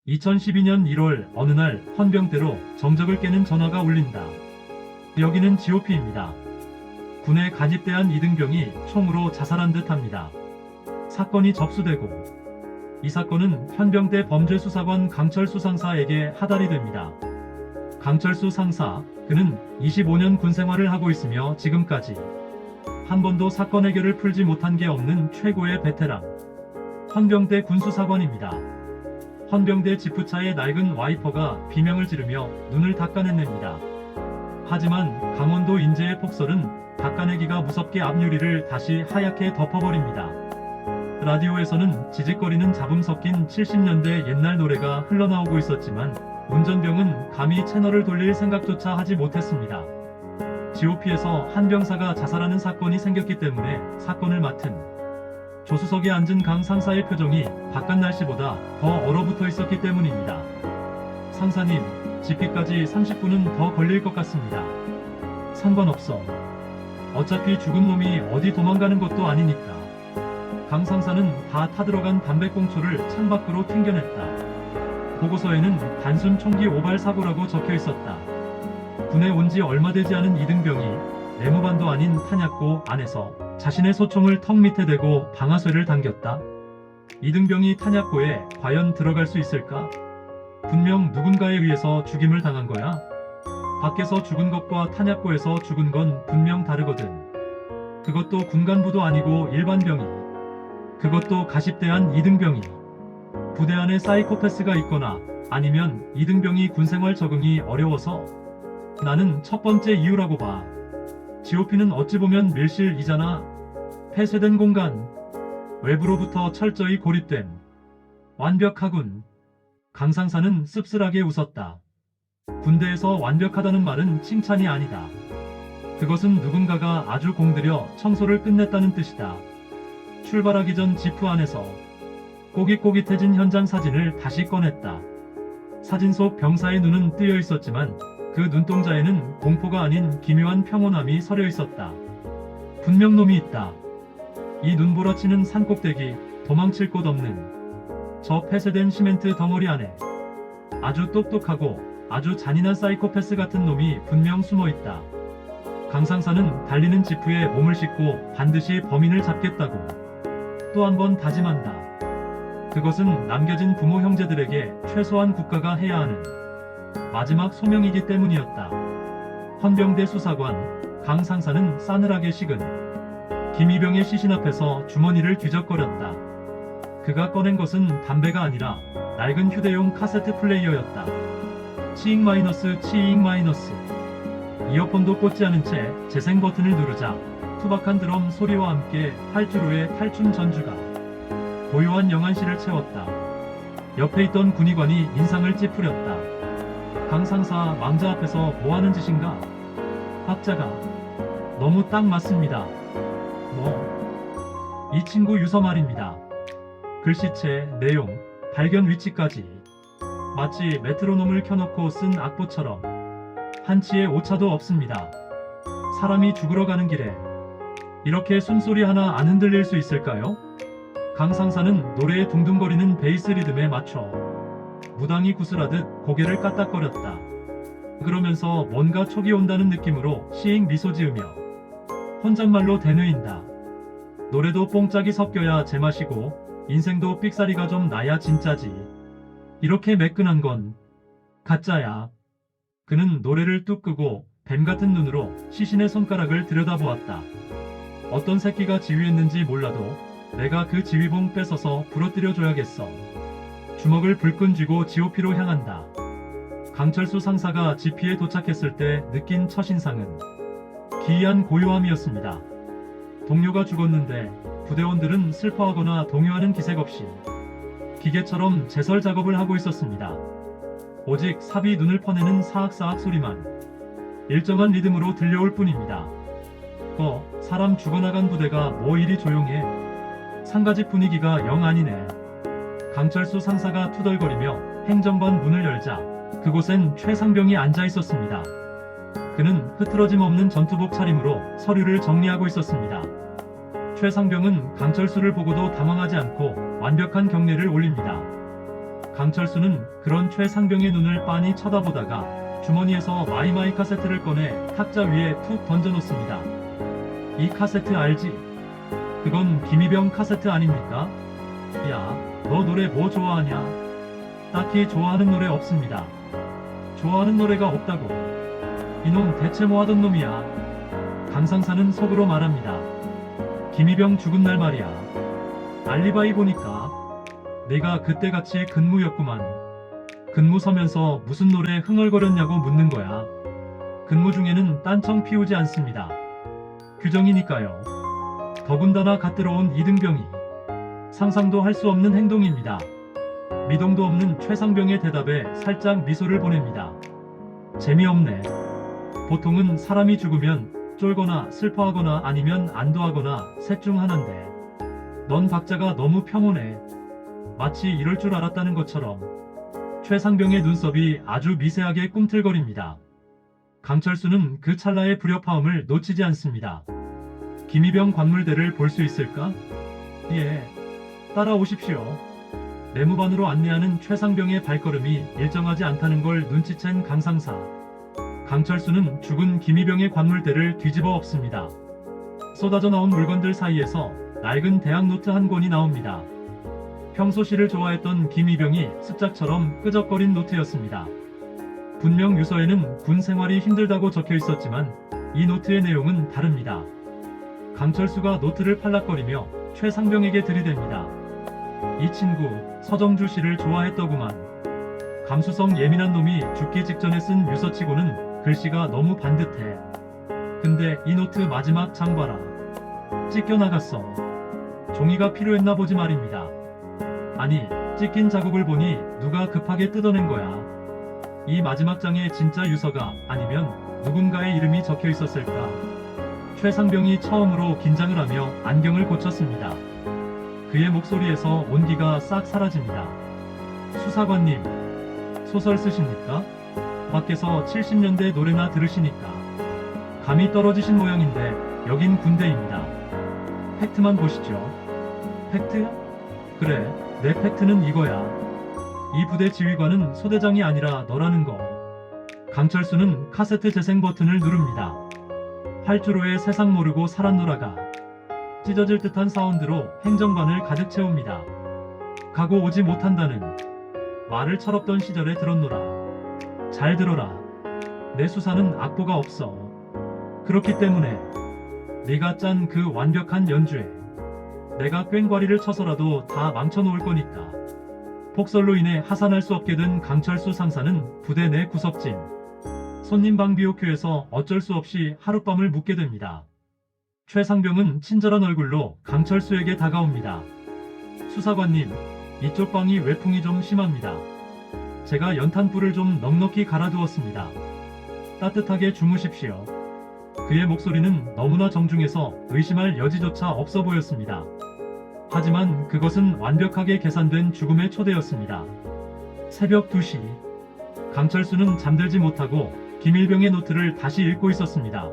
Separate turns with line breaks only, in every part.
2012년 1월 어느 날 헌병대로 정적을 깨는 전화가 울린다. 여기는 GOP입니다. 군에 간입대한 이등병이 총으로 자살한 듯합니다. 사건이 접수되고 이 사건은 현병대 범죄수사관 강철수 상사에게 하달이 됩니다. 강철수 상사, 그는 25년 군 생활을 하고 있으며 지금까지 한 번도 사건 해결을 풀지 못한 게 없는 최고의 베테랑 헌병대 군수사관입니다. 헌병대 지프차의 낡은 와이퍼가 비명을 지르며 눈을 닦아내냅니다. 하지만 강원도 인제의 폭설은 닦아내기가 무섭게 앞유리를 다시 하얗게 덮어버립니다. 라디오에서는 지직거리는 잡음 섞인 70년대 옛날 노래가 흘러나오고 있었지만 운전병은 감히 채널을 돌릴 생각조차 하지 못했습니다. GOP에서 한 병사가 자살하는 사건이 생겼기 때문에 사건을 맡은 조수석에 앉은 강 상사의 표정이 바깥 날씨보다 더 얼어붙어 있었기 때문입니다. 상사님, 집기까지 30분은 더 걸릴 것 같습니다. 상관없어. 어차피 죽은 놈이 어디 도망가는 것도 아니니까. 강 상사는 다 타들어간 담배꽁초를 창밖으로 튕겨냈다. 보고서에는 단순 총기 오발 사고라고 적혀 있었다. 군에 온 지 얼마 되지 않은 이등병이 내무반도 아닌 탄약고 안에서 자신의 소총을 턱 밑에 대고 방아쇠를 당겼다. 이등병이 탄약고에 과연 들어갈 수 있을까? 분명 누군가에 의해서 죽임을 당한 거야. 밖에서 죽은 것과 탄약고에서 죽은 건 분명 다르거든. 그것도 군간부도 아니고 일반 병이. 그것도 가십대한 이등병이. 부대 안에 사이코패스가 있거나 아니면 이등병이 군생활 적응이 어려워서. 나는 첫 번째 이유라고 봐. GOP는 어찌 보면 밀실이잖아. 폐쇄된 공간. 외부로부터 철저히 고립됨. 완벽하군. 강 상사는 씁쓸하게 웃었다. 군대에서 완벽하다는 말은 칭찬이 아니다. 그것은 누군가가 아주 공들여 청소를 끝냈다는 뜻이다. 출발하기 전 지프 안에서 꼬깃꼬깃해진 현장 사진을 다시 꺼냈다. 사진 속 병사의 눈은 뜨여 있었지만 그 눈동자에는 공포가 아닌 기묘한 평온함이 서려 있었다. 분명 놈이 있다. 이 눈보라치는 산꼭대기, 도망칠 곳 없는 저 폐쇄된 시멘트 덩어리 안에 아주 똑똑하고 아주 잔인한 사이코패스 같은 놈이 분명 숨어 있다. 강 상사는 달리는 지프에 몸을 싣고 반드시 범인을 잡겠다고 또 한 번 다짐한다. 그것은 남겨진 부모 형제들에게 최소한 국가가 해야 하는 마지막 소명이기 때문이었다. 헌병대 수사관 강 상사는 싸늘하게 식은 김이병의 시신 앞에서 주머니를 뒤적거렸다. 그가 꺼낸 것은 담배가 아니라 낡은 휴대용 카세트 플레이어였다. 치익 마이너스 치익 마이너스. 이어폰도 꽂지 않은 채 재생 버튼을 누르자 투박한 드럼 소리와 함께 활주로의 탈춤 전주가 고요한 영안실을 채웠다. 옆에 있던 군의관이 인상을 찌푸렸다. 강 상사 망자 앞에서 뭐하는 짓인가? 박자가 너무 딱 맞습니다. 이 친구 유서 말입니다. 글씨체, 내용, 발견 위치까지 마치 메트로놈을 켜놓고 쓴 악보처럼 한치의 오차도 없습니다. 사람이 죽으러 가는 길에 이렇게 숨소리 하나 안 흔들릴 수 있을까요? 강 상사는 노래의 둥둥거리는 베이스 리듬에 맞춰 무당이 구슬하듯 고개를 까딱거렸다. 그러면서 뭔가 촉이 온다는 느낌으로 시익 미소 지으며 혼잣말로 대뇌인다. 노래도 뽕짝이 섞여야 제맛이고 인생도 삑사리가 좀 나야 진짜지. 이렇게 매끈한 건 가짜야. 그는 노래를 뚝 끄고 뱀 같은 눈으로 시신의 손가락을 들여다보았다. 어떤 새끼가 지휘했는지 몰라도 내가 그 지휘봉 뺏어서 부러뜨려줘야겠어. 주먹을 불끈 쥐고 GOP로 향한다. 강철수 상사가 GP에 도착했을 때 느낀 첫인상은 기이한 고요함이었습니다. 동료가 죽었는데 부대원들은 슬퍼하거나 동요하는 기색 없이 기계처럼 제설 작업을 하고 있었습니다. 오직 삽이 눈을 퍼내는 사악사악 소리만 일정한 리듬으로 들려올 뿐입니다. 사람 죽어나간 부대가 뭐 이리 조용해. 상가집 분위기가 영 아니네. 강철수 상사가 투덜거리며 행정반 문을 열자 그곳엔 최상병이 앉아 있었습니다. 그는 흐트러짐 없는 전투복 차림으로 서류를 정리하고 있었습니다. 최상병은 강철수를 보고도 당황하지 않고 완벽한 경례를 올립니다. 강철수는 그런 최상병의 눈을 빤히 쳐다보다가 주머니에서 마이마이 카세트를 꺼내 탁자 위에 툭 던져놓습니다. 이 카세트 알지? 그건 김희병 카세트 아닙니까? 야, 너 노래 뭐 좋아하냐? 딱히 좋아하는 노래 없습니다. 좋아하는 노래가 없다고? 이놈 대체 뭐 하던 놈이야? 강상사는 속으로 말합니다. 김희병 죽은 날 말이야. 알리바이 보니까 내가 그때같이 근무였구만. 근무 서면서 무슨 노래 흥얼거렸냐고 묻는 거야. 근무 중에는 딴청 피우지 않습니다. 규정이니까요. 더군다나 갓 들어온 이등병이 상상도 할 수 없는 행동입니다. 미동도 없는 최상병의 대답에 살짝 미소를 보냅니다. 재미없네. 보통은 사람이 죽으면 쫄거나 슬퍼하거나 아니면 안도하거나 셋 중 하나인데 넌 박자가 너무 평온해. 마치 이럴 줄 알았다는 것처럼. 최상병의 눈썹이 아주 미세하게 꿈틀거립니다. 강철수는 그 찰나의 불협화음을 놓치지 않습니다. 김희병 관물대를 볼 수 있을까? 예. 따라오십시오. 내무반으로 안내하는 최상병의 발걸음이 일정하지 않다는 걸 눈치챈 강상사. 강철수는 죽은 김희병의 관물대를 뒤집어 엎습니다. 쏟아져 나온 물건들 사이에서 낡은 대학 노트 한 권이 나옵니다. 평소 시를 좋아했던 김희병이 습작처럼 끄적거린 노트였습니다. 분명 유서에는 군 생활이 힘들다고 적혀 있었지만 이 노트의 내용은 다릅니다. 강철수가 노트를 팔락거리며 최상병에게 들이댑니다. 이 친구 서정주 씨를 좋아했더구만. 감수성 예민한 놈이 죽기 직전에 쓴 유서치고는 글씨가 너무 반듯해. 근데 이 노트 마지막 장 봐라. 찢겨나갔어. 종이가 필요했나 보지 말입니다. 아니, 찢긴 자국을 보니 누가 급하게 뜯어낸 거야. 이 마지막 장에 진짜 유서가 아니면 누군가의 이름이 적혀 있었을까? 최상병이 처음으로 긴장을 하며 안경을 고쳤습니다. 그의 목소리에서 온기가 싹 사라집니다. 수사관님, 소설 쓰십니까? 밖에서 70년대 노래나 들으시니까 감이 떨어지신 모양인데 여긴 군대입니다. 팩트만 보시죠. 팩트? 그래, 내 팩트는 이거야. 이 부대 지휘관은 소대장이 아니라 너라는 거. 강철수는 카세트 재생 버튼을 누릅니다. 활주로에 세상 모르고 살았노라가 찢어질 듯한 사운드로 행정반을 가득 채웁니다. 가고 오지 못한다는 말을 철없던 시절에 들었노라. 잘 들어라. 내 수사는 악보가 없어. 그렇기 때문에 네가 짠 그 완벽한 연주에 내가 꽹과리를 쳐서라도 다 망쳐놓을 거니까. 폭설로 인해 하산할 수 없게 된 강철수 상사는 부대 내 구석진 손님방 비오큐에서 어쩔 수 없이 하룻밤을 묵게 됩니다. 최상병은 친절한 얼굴로 강철수에게 다가옵니다. 수사관님, 이쪽 방이 외풍이 좀 심합니다. 제가 연탄불을 좀 넉넉히 갈아두었습니다. 따뜻하게 주무십시오. 그의 목소리는 너무나 정중해서 의심할 여지조차 없어 보였습니다. 하지만 그것은 완벽하게 계산된 죽음의 초대였습니다. 새벽 2시. 강철수는 잠들지 못하고 김일병의 노트를 다시 읽고 있었습니다.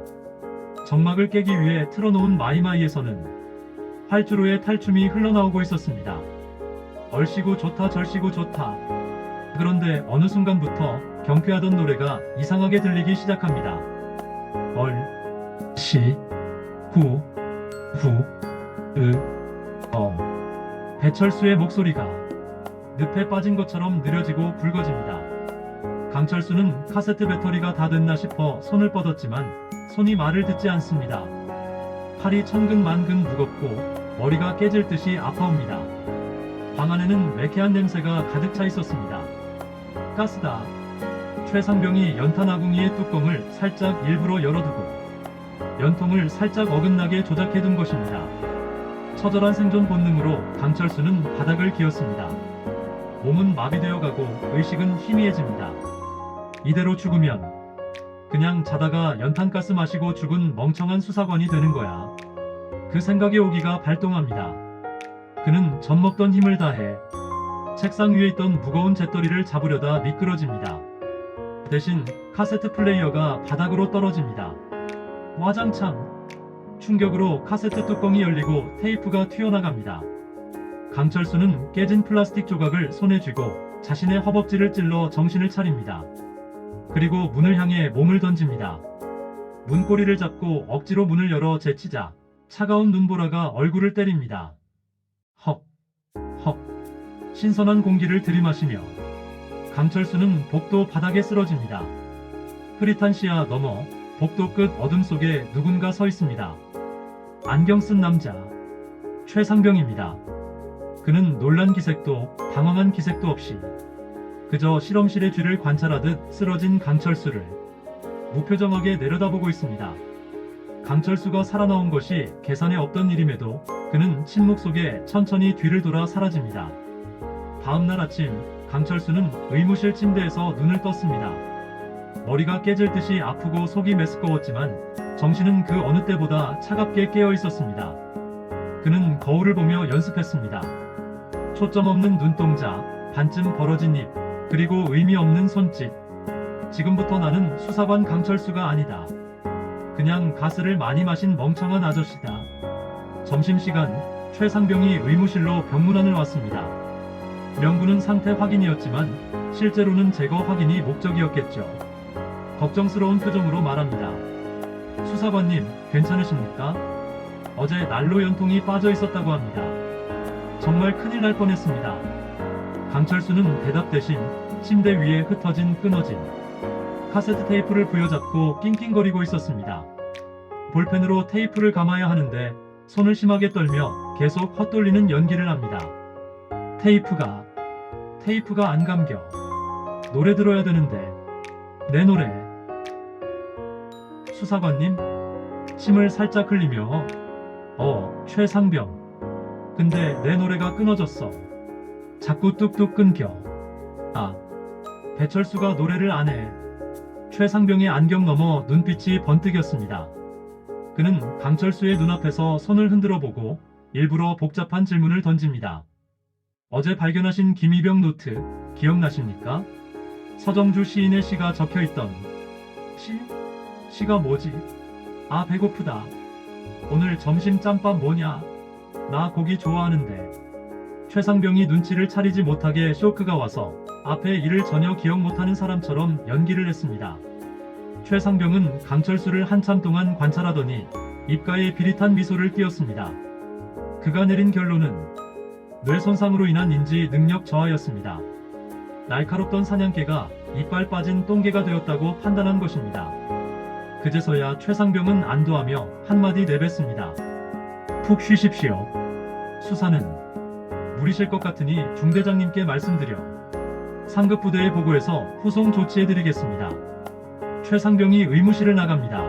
정막을 깨기 위해 틀어놓은 마이마이에서는 활주로에 탈춤이 흘러나오고 있었습니다. 얼씨구 좋다 절씨구 좋다. 그런데 어느 순간부터 경쾌하던 노래가 이상하게 들리기 시작합니다. 시, 구, 배철수의 목소리가 늪에 빠진 것처럼 느려지고 붉어집니다. 강철수는 카세트 배터리가 다 됐나 싶어 손을 뻗었지만 손이 말을 듣지 않습니다. 팔이 천근만근 무겁고 머리가 깨질 듯이 아파옵니다. 방 안에는 매캐한 냄새가 가득 차 있었습니다. 가스다. 최상병이 연탄 아궁이의 뚜껑을 살짝 일부러 열어두고 연통을 살짝 어긋나게 조작해둔 것입니다. 처절한 생존 본능으로 강철수는 바닥을 기었습니다. 몸은 마비되어 가고 의식은 희미해집니다. 이대로 죽으면 그냥 자다가 연탄가스 마시고 죽은 멍청한 수사관이 되는 거야. 그 생각에 오기가 발동합니다. 그는 젖먹던 힘을 다해 책상 위에 있던 무거운 잿더리를 잡으려다 미끄러집니다. 대신 카세트 플레이어가 바닥으로 떨어집니다. 와장창! 충격으로 카세트 뚜껑이 열리고 테이프가 튀어나갑니다. 강철수는 깨진 플라스틱 조각을 손에 쥐고 자신의 허벅지를 찔러 정신을 차립니다. 그리고 문을 향해 몸을 던집니다. 문고리를 잡고 억지로 문을 열어 제치자 차가운 눈보라가 얼굴을 때립니다. 헉, 헉. 신선한 공기를 들이마시며 강철수는 복도 바닥에 쓰러집니다. 흐릿한 시야 너머 복도 끝 어둠 속에 누군가 서 있습니다. 안경 쓴 남자 최상병입니다. 그는 놀란 기색도 당황한 기색도 없이 그저 실험실의 뒤를 관찰하듯 쓰러진 강철수를 무표정하게 내려다보고 있습니다. 강철수가 살아나온 것이 계산에 없던 일임에도 그는 침묵 속에 천천히 뒤를 돌아 사라집니다. 다음날 아침 강철수는 의무실 침대에서 눈을 떴습니다. 머리가 깨질 듯이 아프고 속이 메스꺼웠지만 정신은 그 어느 때보다 차갑게 깨어 있었습니다. 그는 거울을 보며 연습했습니다. 초점 없는 눈동자, 반쯤 벌어진 입, 그리고 의미 없는 손짓. 지금부터 나는 수사관 강철수가 아니다. 그냥 가스를 많이 마신 멍청한 아저씨다. 점심시간 최상병이 의무실로 병문안을 왔습니다. 명분은 상태 확인이었지만 실제로는 제거 확인이 목적이었겠죠. 걱정스러운 표정으로 말합니다. 수사관님, 괜찮으십니까? 어제 난로 연통이 빠져 있었다고 합니다. 정말 큰일 날 뻔했습니다. 강철수는 대답 대신 침대 위에 흩어진 끊어진 카세트 테이프를 부여잡고 낑낑거리고 있었습니다. 볼펜으로 테이프를 감아야 하는데 손을 심하게 떨며 계속 헛돌리는 연기를 합니다. 테이프가 안 감겨. 노래 들어야 되는데. 내 노래. 수사관님? 침을 살짝 흘리며 최상병. 근데 내 노래가 끊어졌어. 자꾸 뚝뚝 끊겨. 아, 배철수가 노래를 안 해. 최상병의 안경 너머 눈빛이 번뜩였습니다. 그는 강철수의 눈앞에서 손을 흔들어 보고 일부러 복잡한 질문을 던집니다. 어제 발견하신 김희병 노트 기억나십니까? 서정주 시인의 시가 적혀있던 시가 뭐지? 아, 배고프다. 오늘 점심 짬밥 뭐냐? 나 고기 좋아하는데. 최상병이 눈치를 차리지 못하게 쇼크가 와서 앞에 일을 전혀 기억 못하는 사람처럼 연기를 했습니다. 최상병은 강철수를 한참 동안 관찰하더니 입가에 비릿한 미소를 띄었습니다. 그가 내린 결론은 뇌 손상으로 인한 인지 능력 저하였습니다. 날카롭던 사냥개가 이빨 빠진 똥개가 되었다고 판단한 것입니다. 그제서야 최상병은 안도하며 한마디 내뱉습니다. 푹 쉬십시오. 수사는 무리실 것 같으니 중대장님께 말씀드려 상급 부대에 보고해서 후송 조치해드리겠습니다. 최상병이 의무실을 나갑니다.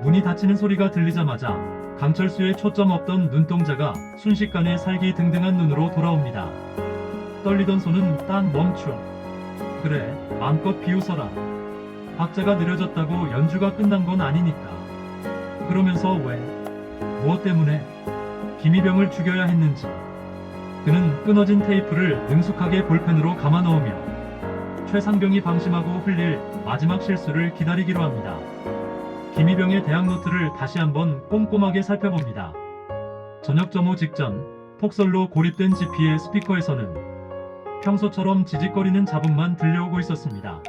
문이 닫히는 소리가 들리자마자 강철수의 초점 없던 눈동자가 순식간에 살기 등등한 눈으로 돌아옵니다. 떨리던 손은 딱 멈춰. 그래, 마음껏 비웃어라. 박자가 느려졌다고 연주가 끝난 건 아니니까. 그러면서 왜? 무엇 때문에? 김희병을 죽여야 했는지. 그는 끊어진 테이프를 능숙하게 볼펜으로 감아 넣으며 최상병이 방심하고 흘릴 마지막 실수를 기다리기로 합니다. 김희병의 대학 노트를 다시 한번 꼼꼼하게 살펴봅니다. 저녁 점호 직전 폭설로 고립된 지피의 스피커에서는 평소처럼 지직거리는 잡음만 들려오고 있었습니다.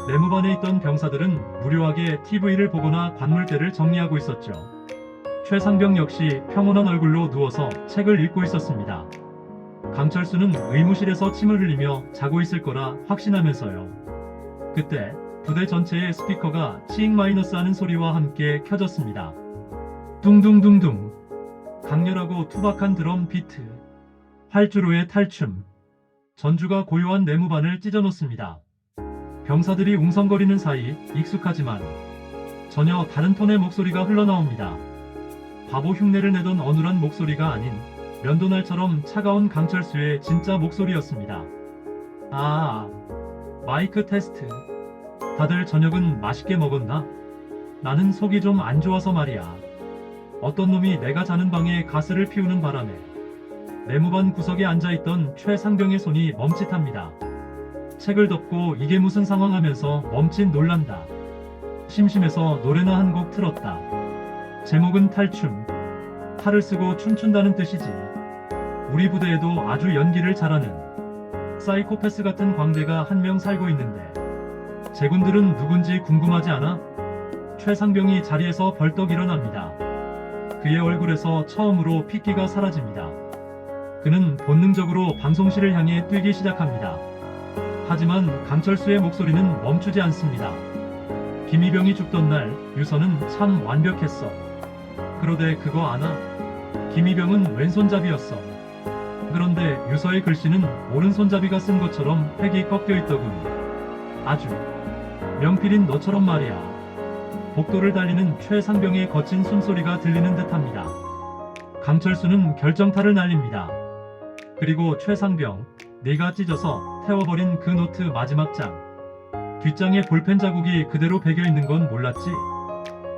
내무반에 있던 병사들은 무료하게 TV를 보거나 관물대를 정리하고 있었죠. 최상병 역시 평온한 얼굴로 누워서 책을 읽고 있었습니다. 강철수는 의무실에서 침을 흘리며 자고 있을 거라 확신하면서요. 그때 부대 전체의 스피커가 치익 마이너스 하는 소리와 함께 켜졌습니다. 둥둥둥둥. 강렬하고 투박한 드럼 비트. 활주로의 탈춤. 전주가 고요한 내무반을 찢어놓습니다. 병사들이 웅성거리는 사이 익숙하지만 전혀 다른 톤의 목소리가 흘러나옵니다. 바보 흉내를 내던 어눌한 목소리가 아닌 면도날처럼 차가운 강철수의 진짜 목소리였습니다. 아, 마이크 테스트. 다들 저녁은 맛있게 먹었나? 나는 속이 좀 안 좋아서 말이야. 어떤 놈이 내가 자는 방에 가스를 피우는 바람에 내무반 구석에 앉아있던 최상병의 손이 멈칫합니다. 책을 덮고 이게 무슨 상황 하면서 멈칫 놀란다. 심심해서 노래나 한 곡 틀었다. 제목은 탈춤. 탈을 쓰고 춤춘다는 뜻이지. 우리 부대에도 아주 연기를 잘하는 사이코패스 같은 광대가 한 명 살고 있는데 제군들은 누군지 궁금하지 않아? 최상병이 자리에서 벌떡 일어납니다. 그의 얼굴에서 처음으로 핏기가 사라집니다. 그는 본능적으로 방송실을 향해 뛰기 시작합니다. 하지만 강철수의 목소리는 멈추지 않습니다. 김이병이 죽던 날 유서는 참 완벽했어. 그러되 그거 아나? 김이병은 왼손잡이였어. 그런데 유서의 글씨는 오른손잡이가 쓴 것처럼 획이 꺾여 있더군. 아주 명필인 너처럼 말이야. 복도를 달리는 최상병의 거친 숨소리가 들리는 듯합니다. 강철수는 결정타를 날립니다. 그리고 최상병, 네가 찢어서 태워버린 그 노트 마지막 장. 뒷장에 볼펜 자국이 그대로 배겨있는 건 몰랐지?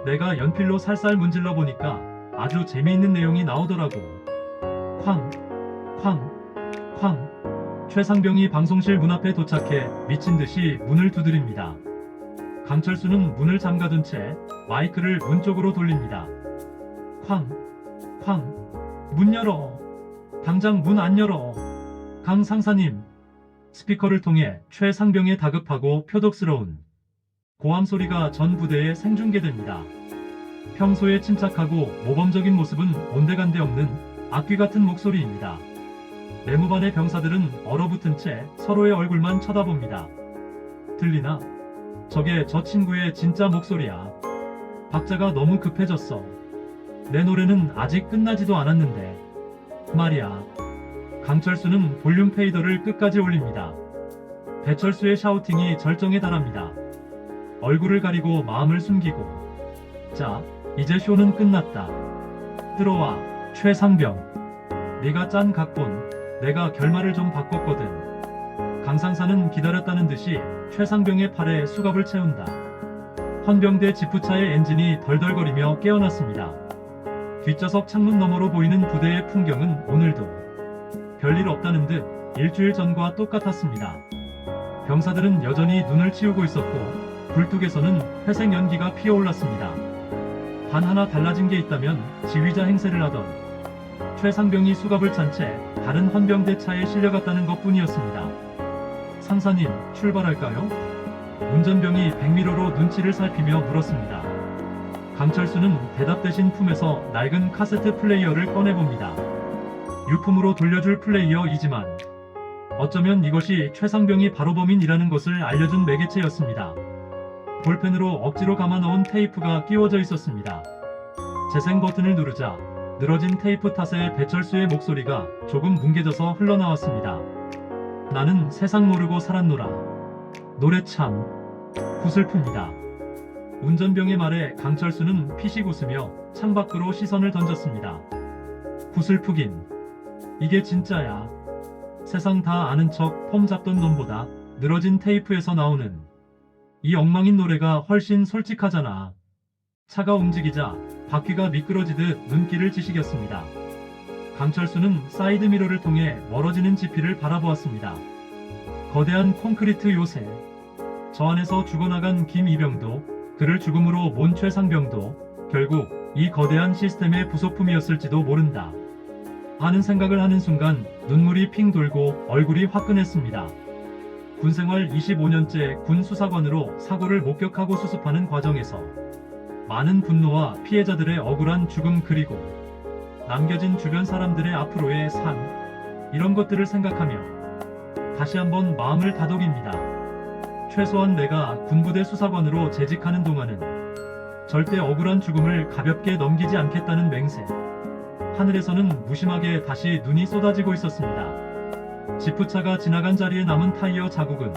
내가 연필로 살살 문질러 보니까 아주 재미있는 내용이 나오더라고. 쾅, 쾅, 쾅. 최상병이 방송실 문 앞에 도착해 미친 듯이 문을 두드립니다. 강철수는 문을 잠가둔 채 마이크를 문 쪽으로 돌립니다. 쾅, 쾅. 문 열어. 당장 문 안 열어. 강 상사님. 스피커를 통해 최상병의 다급하고 표독스러운 고함 소리가 전 부대에 생중계됩니다. 평소에 침착하고 모범적인 모습은 온데간데 없는 악귀 같은 목소리입니다. 내무반의 병사들은 얼어붙은 채 서로의 얼굴만 쳐다봅니다. 들리나? 저게 저 친구의 진짜 목소리야. 박자가 너무 급해졌어. 내 노래는 아직 끝나지도 않았는데 말이야. 강철수는 볼륨 페이더를 끝까지 올립니다. 배철수의 샤우팅이 절정에 달합니다. 얼굴을 가리고 마음을 숨기고. 자, 이제 쇼는 끝났다. 들어와, 최상병. 네가 짠 각본, 내가 결말을 좀 바꿨거든. 강상사는 기다렸다는 듯이 최상병의 팔에 수갑을 채운다. 헌병대 지프차의 엔진이 덜덜거리며 깨어났습니다. 뒷좌석 창문 너머로 보이는 부대의 풍경은 오늘도 별일 없다는 듯 일주일 전과 똑같았습니다. 병사들은 여전히 눈을 치우고 있었고 굴뚝에서는 회색 연기가 피어올랐습니다. 단 하나 달라진 게 있다면 지휘자 행세를 하던 최상병이 수갑을 찬 채 다른 헌병대 차에 실려갔다는 것뿐이었습니다. 상사님, 출발할까요? 운전병이 백미러로 눈치를 살피며 물었습니다. 강철수는 대답 대신 품에서 낡은 카세트 플레이어를 꺼내봅니다. 유품으로 돌려줄 플레이어이지만 어쩌면 이것이 최상병이 바로 범인이라는 것을 알려준 매개체였습니다. 볼펜으로 억지로 감아 넣은 테이프가 끼워져 있었습니다. 재생 버튼을 누르자 늘어진 테이프 탓에 배철수의 목소리가 조금 뭉개져서 흘러나왔습니다. 나는 세상 모르고 살았노라. 노래 참 구슬픕니다. 운전병의 말에 강철수는 피식 웃으며 창밖으로 시선을 던졌습니다. 구슬프긴. 이게 진짜야. 세상 다 아는 척 폼 잡던 놈보다 늘어진 테이프에서 나오는 이 엉망인 노래가 훨씬 솔직하잖아. 차가 움직이자 바퀴가 미끄러지듯 눈길을 찌시겼습니다. 강철수는 사이드미러를 통해 멀어지는 지피를 바라보았습니다. 거대한 콘크리트 요새. 저 안에서 죽어나간 김이병도 그를 죽음으로 몬 최상병도 결국 이 거대한 시스템의 부속품이었을지도 모른다. 하는 생각을 하는 순간 눈물이 핑 돌고 얼굴이 화끈했습니다. 군생활 25년째 군 수사관으로 사고를 목격하고 수습하는 과정에서 많은 분노와 피해자들의 억울한 죽음 그리고 남겨진 주변 사람들의 앞으로의 삶, 이런 것들을 생각하며 다시 한번 마음을 다독입니다. 최소한 내가 군부대 수사관으로 재직하는 동안은 절대 억울한 죽음을 가볍게 넘기지 않겠다는 맹세. 하늘에서는 무심하게 다시 눈이 쏟아지고 있었습니다. 지프차가 지나간 자리에 남은 타이어 자국은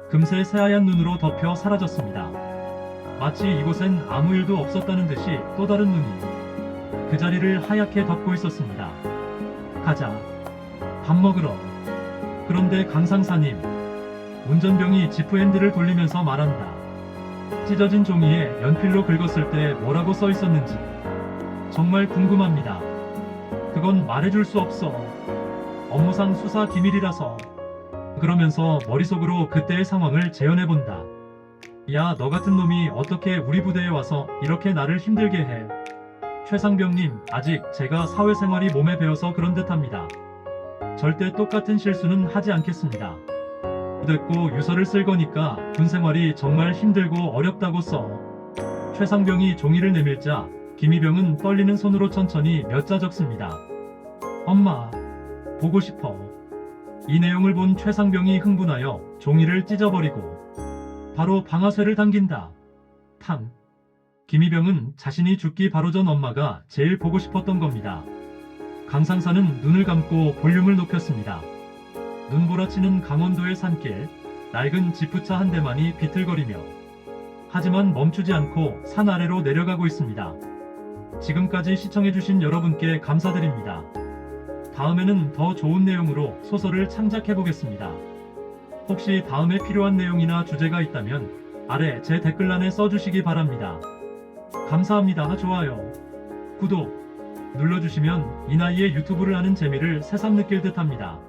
금세 새하얀 눈으로 덮여 사라졌습니다. 마치 이곳엔 아무 일도 없었다는 듯이 또 다른 눈이 그 자리를 하얗게 덮고 있었습니다. 가자. 밥 먹으러. 그런데 강상사님. 운전병이 지프 핸들을 돌리면서 말한다. 찢어진 종이에 연필로 긁었을 때 뭐라고 써 있었는지 정말 궁금합니다. 그건 말해줄 수 없어. 업무상 수사 기밀이라서. 그러면서 머릿속으로 그때의 상황을 재현해본다. 야, 너 같은 놈이 어떻게 우리 부대에 와서 이렇게 나를 힘들게 해. 최상병님, 아직 제가 사회생활이 몸에 배어서 그런 듯합니다. 절대 똑같은 실수는 하지 않겠습니다. 됐고 유서를 쓸 거니까 군 생활이 정말 힘들고 어렵다고 써. 최상병이 종이를 내밀자 김희병은 떨리는 손으로 천천히 몇 자 적습니다. 엄마, 보고 싶어. 이 내용을 본 최상병이 흥분하여 종이를 찢어버리고 바로 방아쇠를 당긴다. 탕. 김희병은 자신이 죽기 바로 전 엄마가 제일 보고 싶었던 겁니다. 강상사는 눈을 감고 볼륨을 높였습니다. 눈보라치는 강원도의 산길, 낡은 지프차 한 대만이 비틀거리며 하지만 멈추지 않고 산 아래로 내려가고 있습니다. 지금까지 시청해주신 여러분께 감사드립니다. 다음에는 더 좋은 내용으로 소설을 창작해보겠습니다. 혹시 다음에 필요한 내용이나 주제가 있다면 아래 제 댓글란에 써주시기 바랍니다. 감사합니다. 좋아요, 구독 눌러주시면 이 나이에 유튜브를 하는 재미를 새삼 느낄 듯합니다.